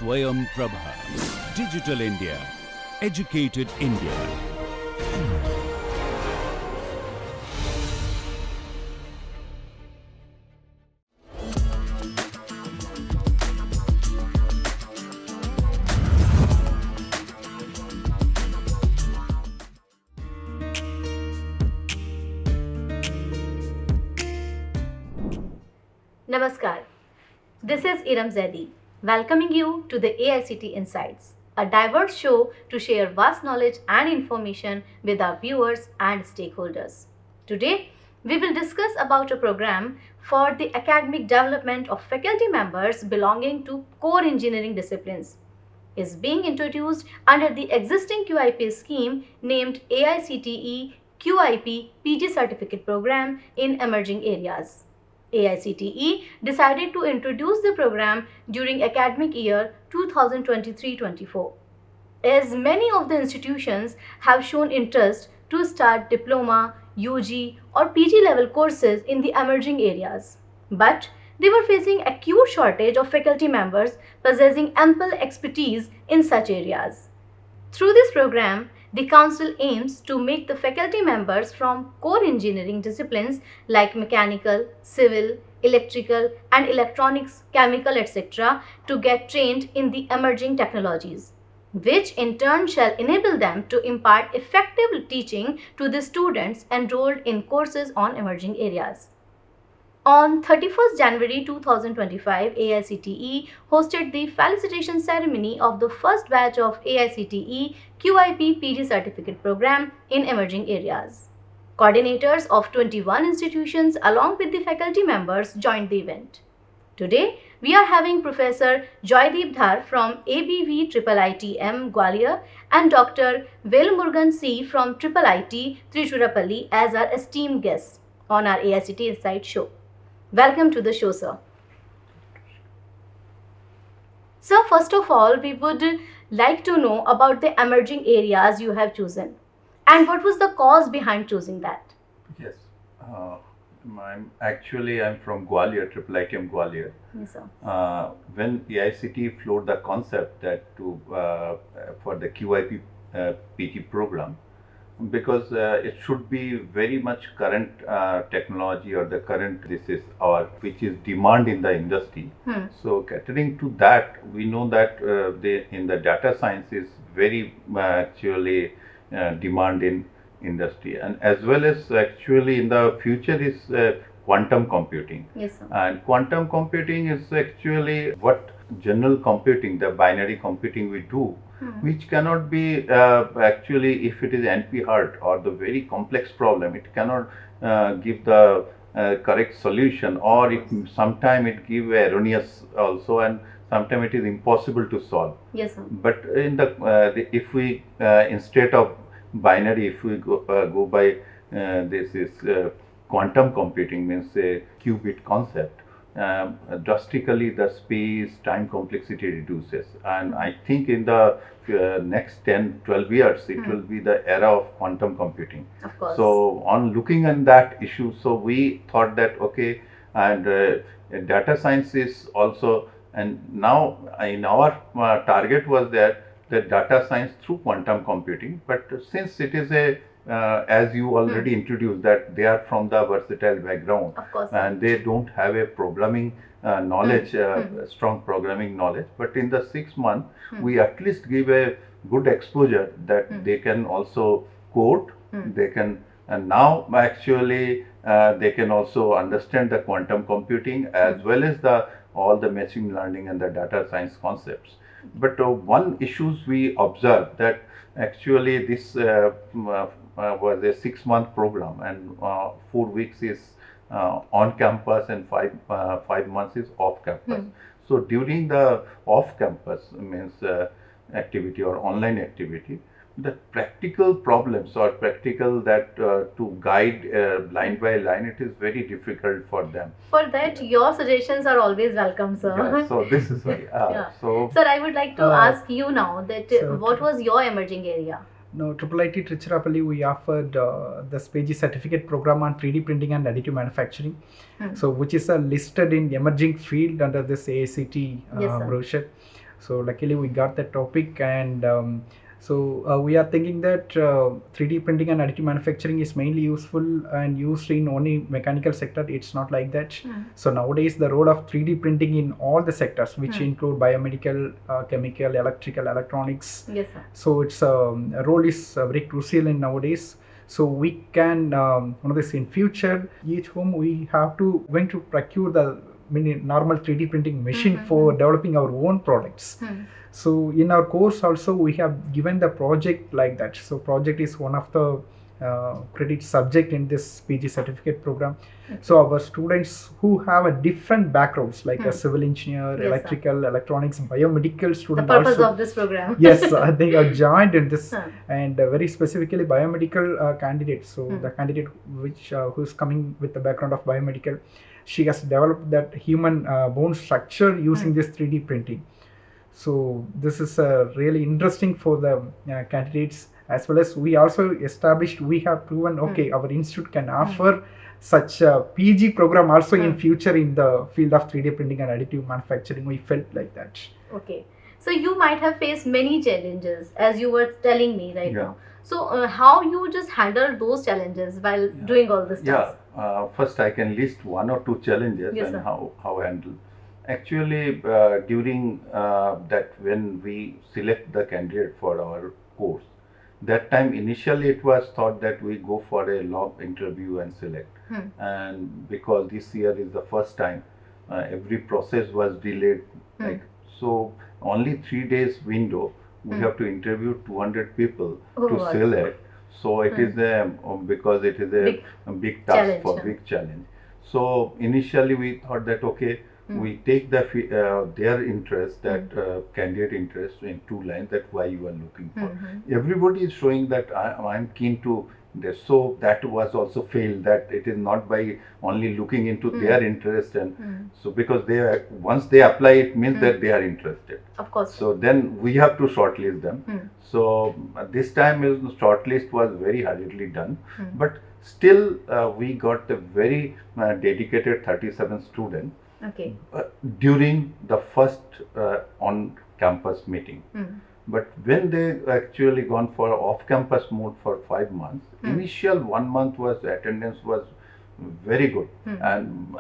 Swayam Prabha. Digital India. Educated India. Namaskar. This is Iram Zaidi, welcoming you to the AICTE Insights, a diverse show to share vast knowledge and information with our viewers and stakeholders. Today, we will discuss about a program for the academic development of faculty members belonging to core engineering disciplines. Is being introduced under the existing QIP scheme named AICTE QIP PG Certificate Program in Emerging Areas. AICTE decided to introduce the program during academic year 2023-24. As many of the institutions have shown interest to start diploma, UG or PG level courses in the emerging areas, but they were facing acute shortage of faculty members possessing ample expertise in such areas. Through this program, the Council aims to make the faculty members from core engineering disciplines like mechanical, civil, electrical and electronics, chemical, etc. to get trained in the emerging technologies, which in turn shall enable them to impart effective teaching to the students enrolled in courses on emerging areas. On 31st January 2025, AICTE hosted the felicitation ceremony of the first batch of AICTE QIP PG Certificate Program in emerging areas. Coordinators of 21 institutions along with the faculty members joined the event. Today, we are having Professor Joydeep Dhar from ABV IIITM Gwalior and Dr. Velmurugan C from IIIT Trichurapalli as our esteemed guests on our AICTE Insight show. Welcome to the show, sir. Sir, first of all, we would like to know about the emerging areas you have chosen and what was the cause behind choosing that? Yes, I'm from Gwalior, IIITM Gwalior. Yes, sir. When AICTE floated the concept that for the QIP PG program, because it should be very much current technology or the current which is demand in the industry. So catering to that, we know that in the data science is very actually demand in industry, and as well as actually in the future is quantum computing. Yes, sir. And quantum computing is actually what general computing, the binary computing we do, which cannot be actually, if it is NP-hard or the very complex problem, it cannot give the correct solution, or sometimes it give erroneous also, and sometimes it is impossible to solve. Yes, sir. But in if we instead of binary, if we go by this is quantum computing, means a qubit concept, drastically the space time complexity reduces, and I think in the next 10-12 years it will be the era of quantum computing. Of course. So on looking at that issue, so we thought that okay, and data science is also, and now in our target was that the data science through quantum computing, but since it is a as you already introduced, that they are from the versatile background, of course, and they don't have a programming knowledge, strong programming knowledge, but in the 6 months we at least give a good exposure that they can also code, they can, and now actually they can also understand the quantum computing as well as all the machine learning and the data science concepts. But one issues we observed that actually this was a 6-month program, and 4 weeks is on campus and 5 months is off campus. So during the off campus means activity or online activity, the practical problems or practical that to guide line by line, it is very difficult for them. For that, your suggestions are always welcome, sir. Yeah, so this is why. So, sir, I would like to ask you now that what was your emerging area? No, IIIT Trichurapalli, we offered the PG certificate program on 3D printing and additive manufacturing, so which is listed in emerging field under this AICTE brochure. So luckily we got that topic, and we are thinking that 3D printing and additive manufacturing is mainly useful and used in only mechanical sector. It's not like that. So nowadays the role of 3D printing in all the sectors, which include biomedical, chemical, electrical, electronics. Yes, sir. So its role is very crucial in nowadays. So we can this in future, each home we have to going to procure the normal 3D printing machine for developing our own products. So in our course also we have given the project like that. So project is one of the credit subject in this PG certificate program. So our students who have a different backgrounds like a civil engineer, Yes, electrical, electronics, biomedical student The purpose also, of this program. yes, they are joined in this, and very specifically biomedical candidates. So the candidate which who's coming with the background of biomedical, she has developed that human bone structure using this 3D printing. So this is really interesting for the candidates, as well as we also established, we have proven okay, our institute can offer such a PG program also in future in the field of 3D printing and additive manufacturing. We felt like that. Okay, so you might have faced many challenges as you were telling me right now. So how you just handled those challenges while doing all this stuff? First I can list one or two challenges. Yes, and sir. how I handle. Actually, during that when we select the candidate for our course, that time initially it was thought that we go for a long interview and select. And because this year is the first time, every process was delayed. Like, so only 3 days window, we have to interview 200 people to select. So it is because it is a big task challenge, for big challenge. So initially we thought that okay, we take the their interest, that candidate interest, in 2 lines, that why you are looking for. Everybody is showing that I am keen to this. So that was also failed, that it is not by only looking into their interest, and so because they are, once they apply, it means that they are interested. Of course. So then we have to shortlist them. So this time shortlist was very hurriedly done, but still we got a very dedicated 37 students. Okay. During the first on-campus meeting. But when they actually gone for off-campus mode for 5 months, initial 1 month attendance was very good, and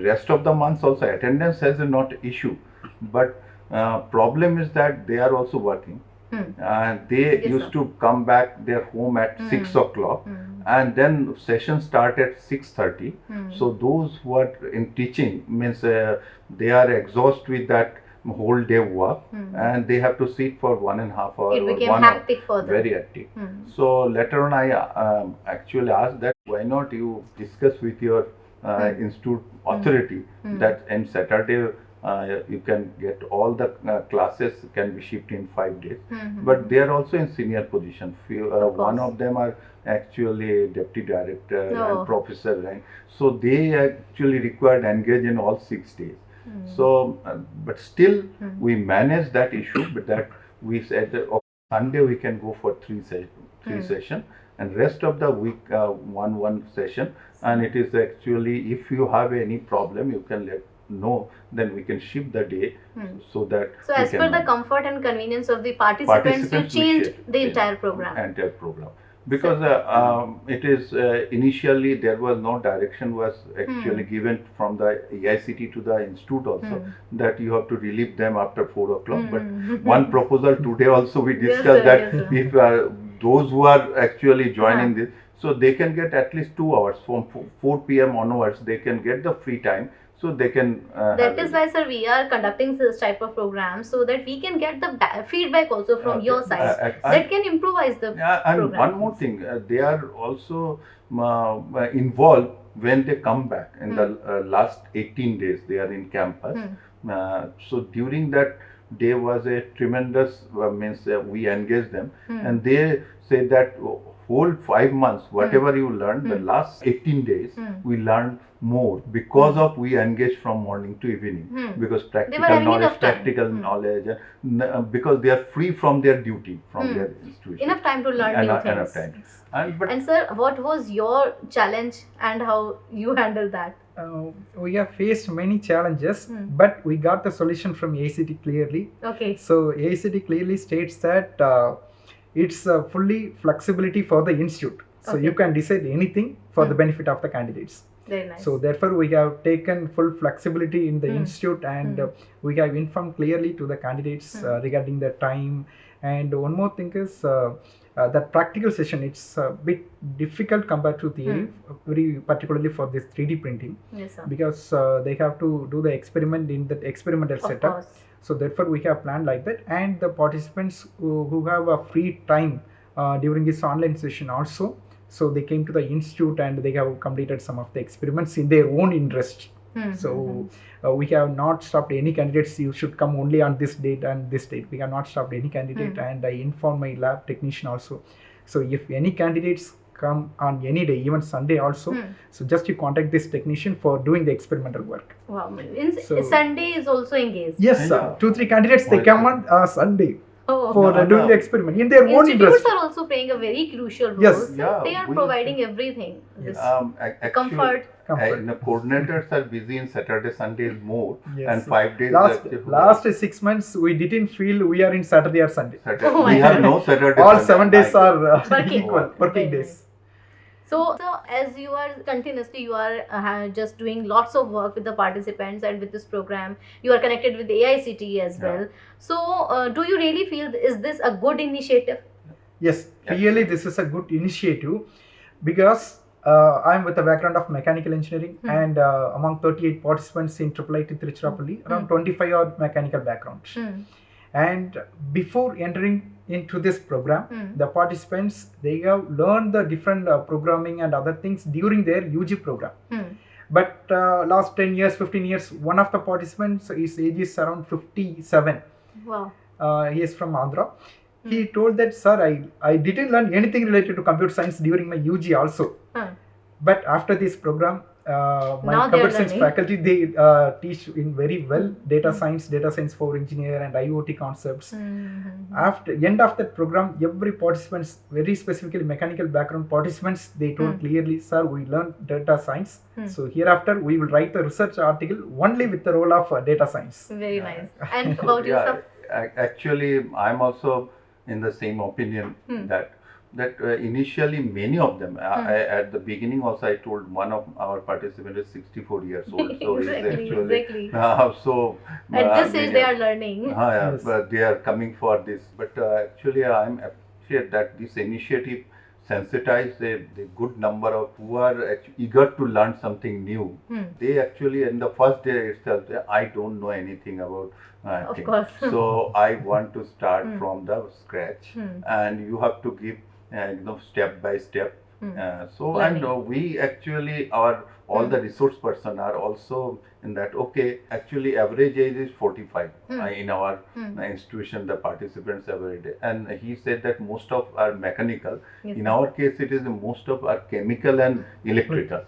rest of the months also attendance has not issue, but problem is that they are also working. And they used to come back their home at 6 o'clock, and then session start at 6:30. So those who are in teaching means they are exhausted with that whole day work, and they have to sit for 1.5 hours. It became or 1 hectic for them. Very hectic. So later on I actually asked that why not you discuss with your institute authority that on Saturday you can get all the classes can be shipped in 5 days. But they are also in senior position. One of them are actually deputy director and professor rank. So they actually required engage in all 6 days. So, but still we managed that issue. But that we said that Sunday we can go for 3 session, and rest of the week one session. And it is actually, if you have any problem, you can let know, then we can shift the day so that. So as per the comfort and convenience of the participants you changed the entire program. Because it is initially there was no direction was actually given from the AICTE to the institute also, that you have to relieve them after 4 o'clock. But one proposal today also we discussed that if those who are actually joining this, so they can get at least 2 hours from 4 p.m. onwards, they can get the free time. So they can. That is why, sir, we are conducting this type of programs, so that we can get the feedback also from your side that can improvise the and program. one more thing, they are also involved when they come back in the last 18 days they are in campus. So during that day was a tremendous means we engage them, and they say that whole 5 months, whatever you learned, the last 18 days, we learned more because of we engaged from morning to evening, because practical knowledge, because they are free from their duty, from their institution. Enough time to learn new things. Enough time. And sir, what was your challenge and how you handled that? We have faced many challenges, but we got the solution from AICTE clearly. Okay. So AICTE clearly states that it's fully flexibility for the institute. So you can decide anything for the benefit of the candidates. Very nice. So therefore we have taken full flexibility in the institute, and we have informed clearly to the candidates regarding the time. And one more thing is that practical session, it's a bit difficult compared to theory, very particularly for this 3D printing. Yes, sir. Because they have to do the experiment in that experimental setup. Course. So therefore we have planned like that, and the participants who have a free time during this online session also, so they came to the institute and they have completed some of the experiments in their own interest. So we have not stopped any candidates, you should come only on this date and this date. We have not stopped any candidate, and I informed my lab technician also. So if any candidates come on any day, even Sunday also, so just you contact this technician for doing the experimental work. Wow. Sunday is also engaged. Yes, 2-3 candidates, they come on Sunday. For doing the experiment in their own interest. Institutes are also playing a very crucial role. Yes. They are providing everything. Yes. This comfort. The coordinators are busy in Saturday, Sundays more, and 5 days. Last 6 months, we didn't feel we are in Saturday or Sunday. We have no Saturday. All 7 days are equal working days. So as you are continuously, you are just doing lots of work with the participants and with this program. You are connected with the AICTE as well. So do you really feel, is this a good initiative? Yes, really this is a good initiative, because I am with a background of mechanical engineering, and among 38 participants in IIIT Tiruchirappalli, around 25 are mechanical backgrounds. And before entering into this program, the participants, they have learned the different programming and other things during their UG program. But last 10 years, 15 years, one of the participants, his age is around 57. Wow. He is from Andhra. He told that, sir, I didn't learn anything related to computer science during my UG also. But after this program, my computer science faculty, they teach in very well data science for engineer and IoT concepts. After end of that program, every participants, very specifically mechanical background participants, they told clearly, sir, we learned data science. So hereafter we will write the research article only with the role of data science. Very nice. And about yourself? Actually, I'm also in the same opinion that initially many of them, at the beginning also I told one of our participants is 64 years old. So exactly. So at this age they are learning. Yes. But they are coming for this. But actually I'm appreciate that this initiative sensitize the good number of who are eager to learn something new. They actually in the first day itself, I don't know anything about of course. So I want to start from the scratch, and you have to give step by step. So and we actually all the resource person are also in that. Okay, actually average age is 45 in our institution, the participants average, and he said that most of are mechanical. In our case it is most of are chemical and electrical.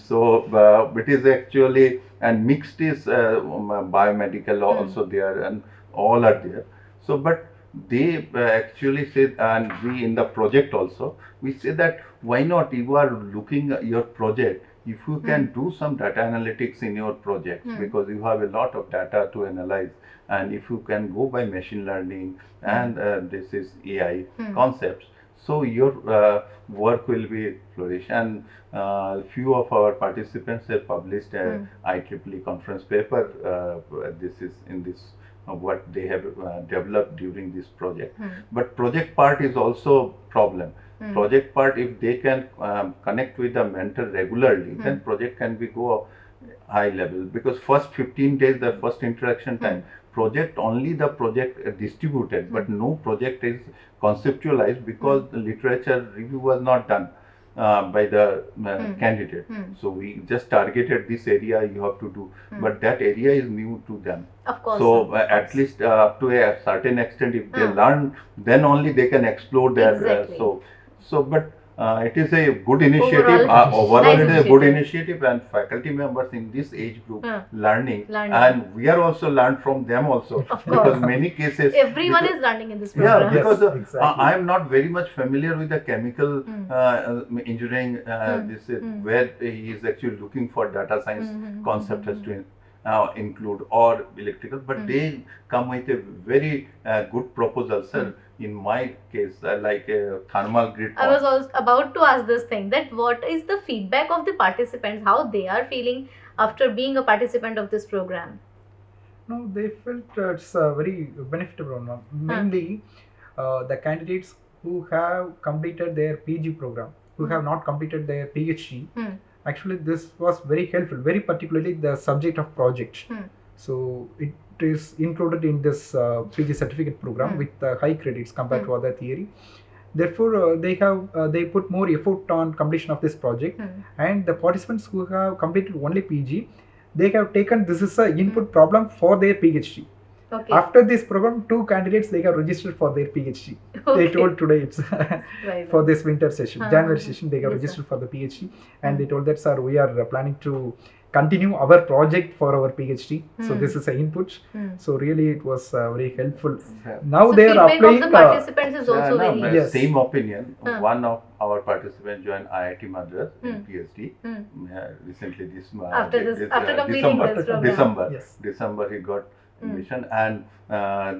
So it is actually, and mixed is biomedical also there, and all are there. So but they actually said, and we in the project also, we say that why not, you are looking at your project, if you can do some data analytics in your project, because you have a lot of data to analyze, and if you can go by machine learning and this is AI concepts, so your work will be flourish. And few of our participants have published a IEEE conference paper. This is in this what they have developed during this project. But project part is also problem. Project part, if they can connect with the mentor regularly, then project can be go high level, because first 15 days, the first interaction time, project only the project distributed, but no project is conceptualized, because the literature review was not done by the candidate. So we just targeted this area you have to do, but that area is new to them. Of course. So at least up to a certain extent, if they learn, then only they can explore their. So, but it is a good initiative. Overall, nice it is a good initiative. initiative, and faculty members in this age group learning, Learning. and we are also learned from them also, Of because course. many cases Everyone is learning in this program. yeah, because Yes, exactly. I am not very much familiar with the chemical engineering. This is where he is actually looking for data science concept as to include, or electrical, but they come with a very good proposal, sir. In my case, like a thermal grid. I was also about to ask this thing, that what is the feedback of the participants, how they are feeling after being a participant of this program? No, they felt it's a very benefitable one. Mainly, the candidates who have completed their PG program, who have not completed their PhD, actually this was very helpful, very particularly the subject of project. So it is included in this PG certificate program with high credits compared to other theory. Therefore, they put more effort on completion of this project, and the participants who have completed only PG, they have taken this is an input problem for their PhD. Okay. After this program, 2 candidates they have registered for their PhD. Okay. They told today it's Right. for this winter session, January session, they have Yes, registered for the PhD, and they told that, sir, we are planning to continue our project for our PhD. So this is an input. So really, it was very helpful. Now So they are feedback applying. of the participants is also very Yes. Same opinion. One of our participants joined IIT Madras in PhD recently. After completing this program. December he got admission, and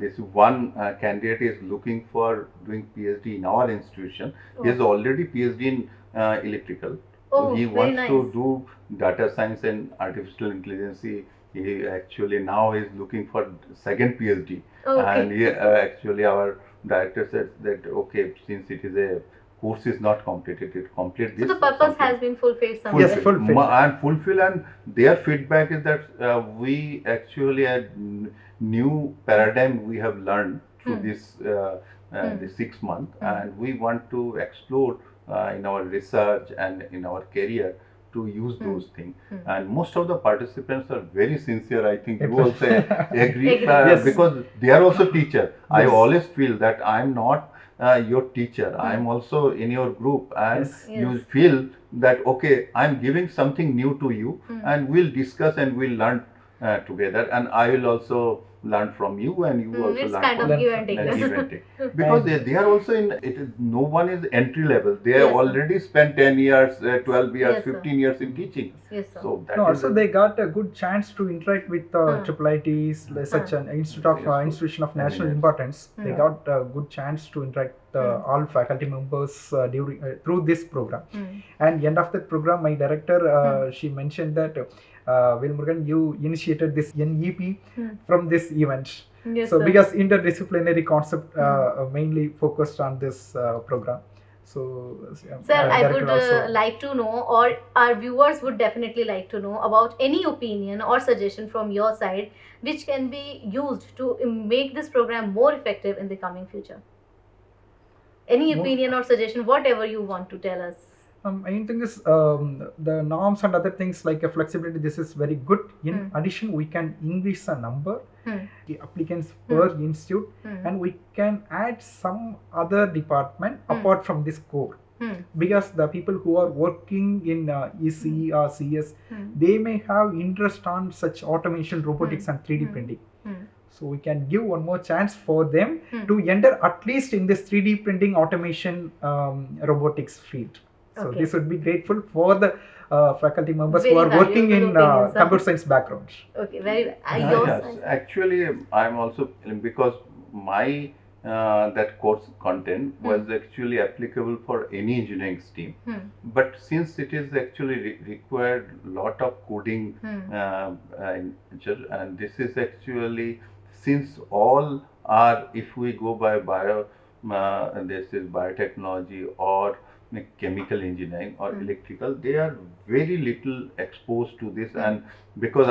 this one candidate is looking for doing PhD in our institution. He has already PhD in electrical. So he wants to do data science and artificial intelligence. He actually now is looking for second PhD. And he, actually our director said that okay, since it is a course is not completed, it complete this. So the purpose has been fulfilled somewhere. Yes, fulfilled. And their feedback is that we actually a new paradigm we have learned through this the 6 months, and we want to explore in our research and in our career to use those things. And most of the participants are very sincere. I think you also agree. Yes. Because they are also teacher. I always feel that I am not your teacher. I am also in your group, and you feel that okay, I am giving something new to you, and we'll discuss and we'll learn together, and I will also learn from you, and you also it's learn kind from of give and take. Because they are also in it. No one is entry level. They have already spent 10 years, 12 years, 15 years in teaching. Yes, sir. So that Also they got a good chance to interact with IITs, such an institution of national importance. They got a good chance to interact all faculty members during through this program. And end of the program, my director she mentioned that Murugan, you initiated this NEP from this event. Yes, so sir. because interdisciplinary concept mainly focused on this program. So, sir, I would like to know, or our viewers would definitely like to know about any opinion or suggestion from your side which can be used to make this program more effective in the coming future. Any opinion or suggestion, whatever you want to tell us. I think is the norms and other things like a flexibility. This is very good. In addition, we can increase the number the applicants per institute, and we can add some other department apart from this core. Because the people who are working in EC or CS, they may have interest on such automation, robotics, and 3D printing. So we can give one more chance for them to enter at least in this 3D printing, automation, robotics field. So this would be grateful for the faculty members who are working in computer science background. Okay, very Actually, I'm also, because my that course content was actually applicable for any engineering stream. But since it is actually required lot of coding and this is actually, since all are, if we go by this is biotechnology or chemical engineering or electrical, they are very little exposed to this, and because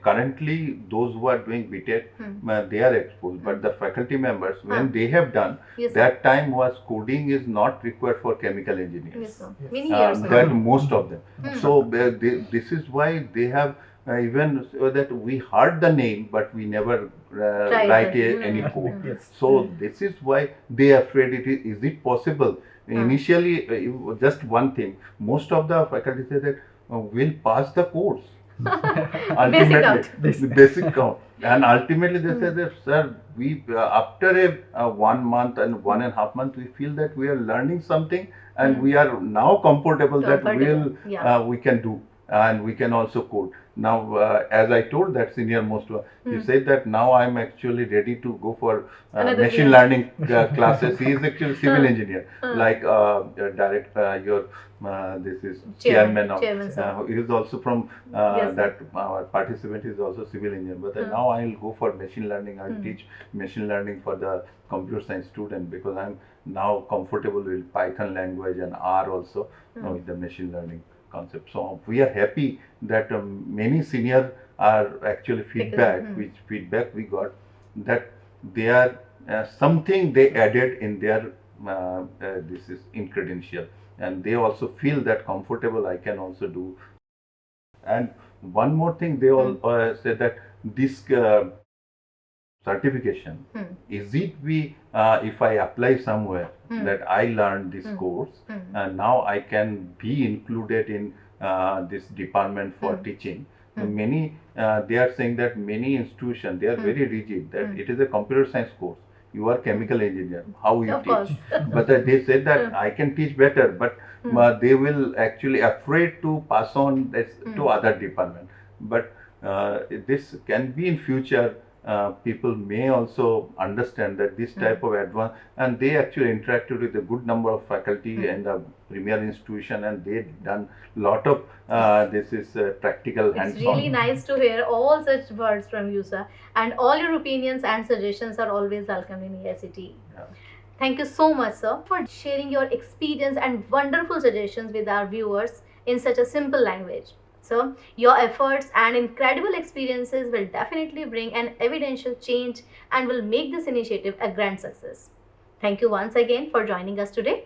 currently those who are doing BTech, they are exposed, but the faculty members, when they have done, that time was coding is not required for chemical engineers. Many years that most of them. So this is why they have even so that we heard the name, but we never write any code. Yes. So this is why they are afraid. Is it possible? Initially, just one thing. Most of the faculty say that we'll pass the course. Ultimately, basic count. And ultimately they say that, sir, we after a 1 month and 1.5 months, we feel that we are learning something, and we are now comfortable that we can do, and we can also code. Now, as I told that senior most one, he said that now I'm actually ready to go for machine learning classes. He is actually civil engineer, like this is chairman of. He is also from that our participant is also civil engineer. But now I'll go for machine learning. I'll teach machine learning for the computer science student, because I'm now comfortable with Python language and R also with the machine learning concept. So we are happy that many seniors are actually which feedback we got, that they are something they added in their this is in credential, and they also feel that comfortable I can also do. And one more thing, they all say that this certification, is it if I apply somewhere that I learned this course, and now I can be included in this department for teaching. Many they are saying that many institutions, they are very rigid that it is a computer science course. You are chemical engineer, how you teach? But they said that I can teach better, but they will actually afraid to pass on this to other department. But this can be in future. People may also understand that this type of advance, and they actually interacted with a good number of faculty and the premier institution, and they done lot of this is practical hands-on. It's really nice to hear all such words from you, sir, and all your opinions and suggestions are always welcome in AICTE. Thank you so much, sir, for sharing your experience and wonderful suggestions with our viewers in such a simple language. So, your efforts and incredible experiences will definitely bring an evidential change and will make this initiative a grand success. Thank you once again for joining us today.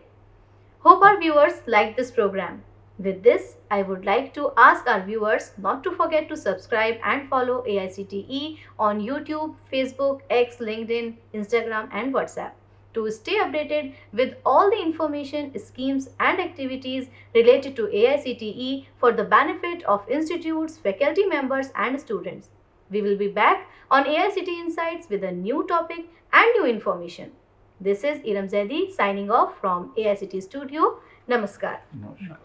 Hope our viewers liked this program. With this, I would like to ask our viewers not to forget to subscribe and follow AICTE on YouTube, Facebook, X, LinkedIn, Instagram and WhatsApp, to stay updated with all the information, schemes and activities related to AICTE for the benefit of institutes, faculty members and students. We will be back on AICTE Insights with a new topic and new information. This is Iram Zaidi signing off from AICTE Studio. Namaskar. Namaskar.